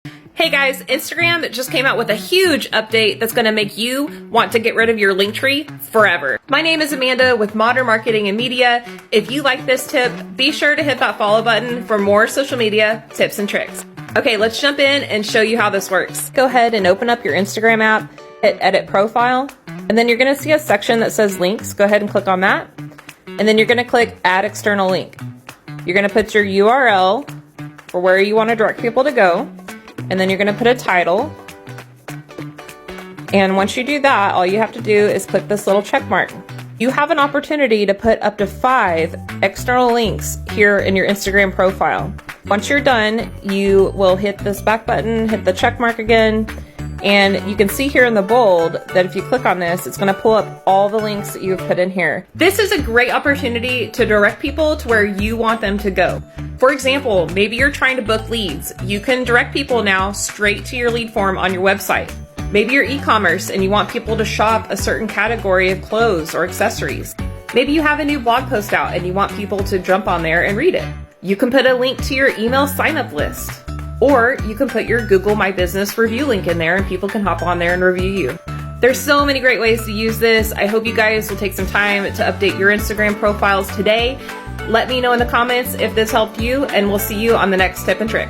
Hey guys, Instagram just came out with a huge update that's going to make you want to get rid of your Linktree forever. My name is Amanda with Modern Marketing and Media. If you like this tip, be sure to hit that follow button for more social media tips and tricks. Okay, let's jump in and show you how this works. Go ahead and open up your Instagram app, hit Edit Profile, and then you're going to see a section that says Links. Go ahead and click on that. And then you're going to click Add External Link. You're going to put your URL for where you want to direct people to go. And then you're going to put a title. And once you do that, all you have to do is click this little check mark. You have an opportunity to put up to 5 external links here in your Instagram profile. Once you're done, you will hit this back button, hit the check mark again, and you can see here in the bold that if you click on this, it's going to pull up all the links that you've put in here. This is a great opportunity to direct people to where you want them to go. For example, maybe you're trying to book leads. You can direct people now straight to your lead form on your website. Maybe you're e-commerce and you want people to shop a certain category of clothes or accessories. Maybe you have a new blog post out and you want people to jump on there and read it. You can put a link to your email sign-up list. Or you can put your Google My Business review link in there and people can hop on there and review you. There's so many great ways to use this. I hope you guys will take some time to update your Instagram profiles today. Let me know in the comments if this helped you, and we'll see you on the next tip and trick.